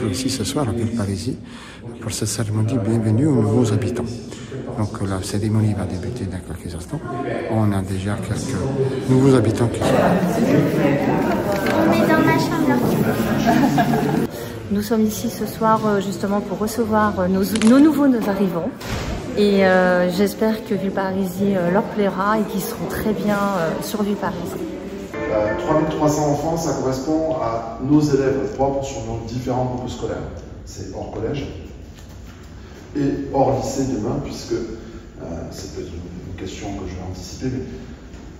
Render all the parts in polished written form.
toujours ici ce soir à Villeparisis pour cette cérémonie bienvenue aux nouveaux habitants. Donc la cérémonie va débuter dans quelques instants. On a déjà quelques nouveaux habitants qui sont là. On est dans ma chambre. Nous sommes ici ce soir justement pour recevoir nos nouveaux arrivants. Et j'espère que Villeparisis leur plaira et qu'ils seront très bien sur Villeparisis. 3300 enfants, ça correspond à nos élèves propres sur nos différents groupes scolaires. C'est hors collège et hors lycée demain, puisque c'est peut-être une question que je vais anticiper, mais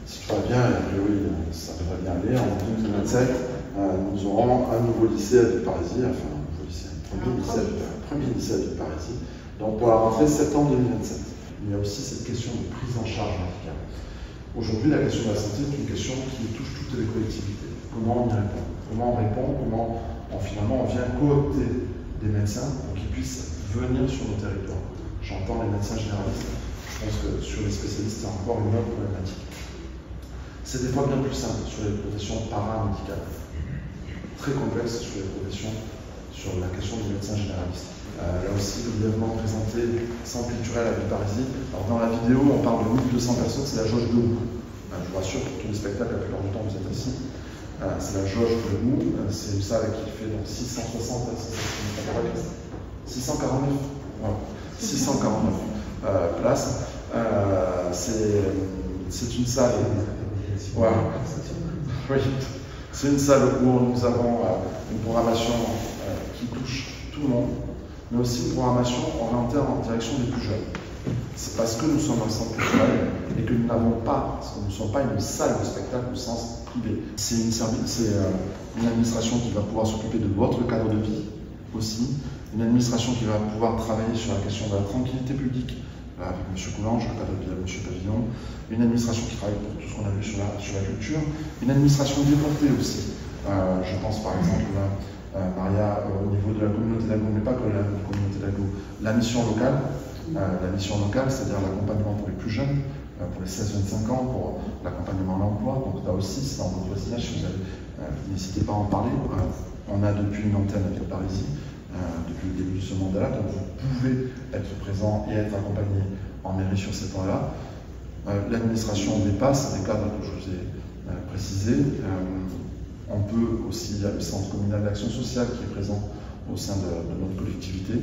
si tout va bien, et a priori ça devrait bien aller, en 2027, nous aurons un nouveau lycée à Villeparisis, enfin un nouveau lycée, premier lycée à Villeparisis, donc pour la rentrée septembre 2027. Il y a aussi cette question de prise en charge radicale. Aujourd'hui, la question de la santé est une question qui touche toutes les collectivités. Comment on y répond? Comment on répond? Comment finalement on vient coopter des médecins pour qu'ils puissent venir sur nos territoires? J'entends les médecins généralistes. Je pense que sur les spécialistes, c'est encore une autre problématique. C'est des fois bien plus simple sur les professions paramédicales. Très complexe sur les professions, sur la question des médecins généralistes. Là aussi, brièvement présenté Centre culturel à Villeparisis. Alors dans la vidéo, on parle de 1200 personnes, c'est la jauge de Mou. Je vous rassure, pour tous les spectacles, la plupart du temps, vous êtes assis. C'est la jauge de Mou. C'est une salle qui fait donc 660, 649, voilà. 649 places. C'est une salle. Voilà. Oui. C'est une salle où nous avons une programmation qui touche tout le monde, mais aussi une programmation orientée en direction des plus jeunes. C'est parce que nous sommes un centre culturel et que nous n'avons pas, parce que nous ne sommes pas une salle de spectacle au sens privé. C'est une administration qui va pouvoir s'occuper de votre cadre de vie aussi, une administration qui va pouvoir travailler sur la question de la tranquillité publique avec M. Coulange, le cadre de vie avec M. Pavillon, une administration qui travaille pour tout ce qu'on a vu sur la culture, une administration déportée aussi. Je pense par exemple Maria, au niveau de la communauté d'Ago, mais pas que la communauté d'Ago, la mission locale, c'est-à-dire l'accompagnement pour les plus jeunes, pour les 16-25 ans, pour l'accompagnement à l'emploi. Donc là aussi, c'est dans votre voisinage, si vous avez, n'hésitez pas à en parler. On a depuis une antenne à Villeparisis, depuis le début de ce mandat-là, donc vous pouvez être présent et être accompagné en mairie sur ces points-là. L'administration dépasse les cadres que je vous ai précisés. On peut aussi, il y a le centre communal d'action sociale qui est présent au sein de notre collectivité.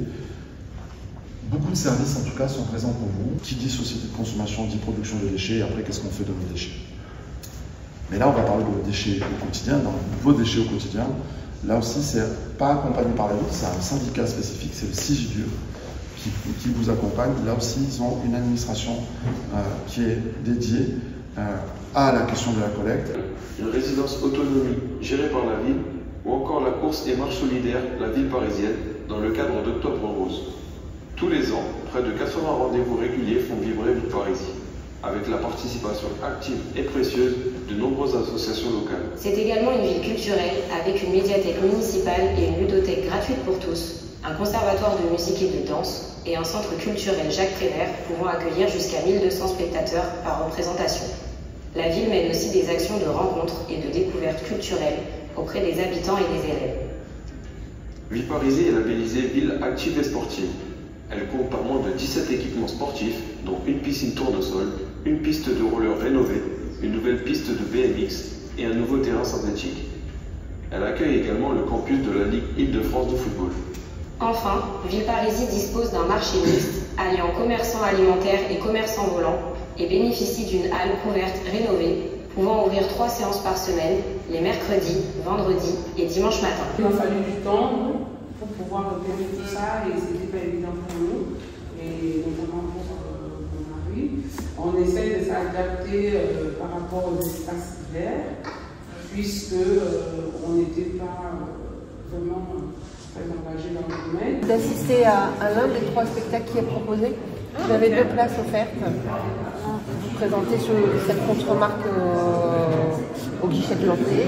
Beaucoup de services, en tout cas, sont présents pour vous. Qui dit société de consommation, dit production de déchets, et après, qu'est-ce qu'on fait de nos déchets? Mais là, on va parler de déchets au quotidien, dans vos déchets au quotidien. Là aussi, c'est pas accompagné par la ville, c'est un syndicat spécifique, c'est le CIGIDUR qui vous accompagne. Là aussi, ils ont une administration qui est dédiée à la question de la collecte. Une résidence autonomie gérée par la ville, ou encore la course et marche solidaire La Ville Parisienne dans le cadre d'Octobre Rose. Tous les ans, près de 80 rendez-vous réguliers font vibrer Villeparisis, avec la participation active et précieuse de nombreuses associations locales. C'est également une ville culturelle avec une médiathèque municipale et une ludothèque gratuite pour tous, un conservatoire de musique et de danse et un centre culturel Jacques Prévert pouvant accueillir jusqu'à 1200 spectateurs par représentation. La ville mène aussi des actions de rencontres et de découvertes culturelles auprès des habitants et des élèves. Villeparisis est labellisée ville active et sportive. Elle compte pas moins de 17 équipements sportifs, dont une piscine tournesol, une piste de roller rénovée, une nouvelle piste de BMX et un nouveau terrain synthétique. Elle accueille également le campus de la Ligue Île-de-France de football. Enfin, Villeparisis dispose d'un marché mixte alliant commerçants alimentaires et commerçants volants et bénéficie d'une halle couverte rénovée pouvant ouvrir 3 séances par semaine, les mercredis, vendredis et dimanche matin. Il a fallu du temps pour pouvoir opérer tout ça et c'était pas évident pour nous, et notamment pour mon mari. On essaie de s'adapter par rapport aux espaces verts, puisque on n'était pas vraiment très engagé dans le domaine. D'assister à l'un des 3 spectacles qui est proposé. Vous avez 2 places offertes. Vous présentez sur cette contre-marque au guichet de l'entrée.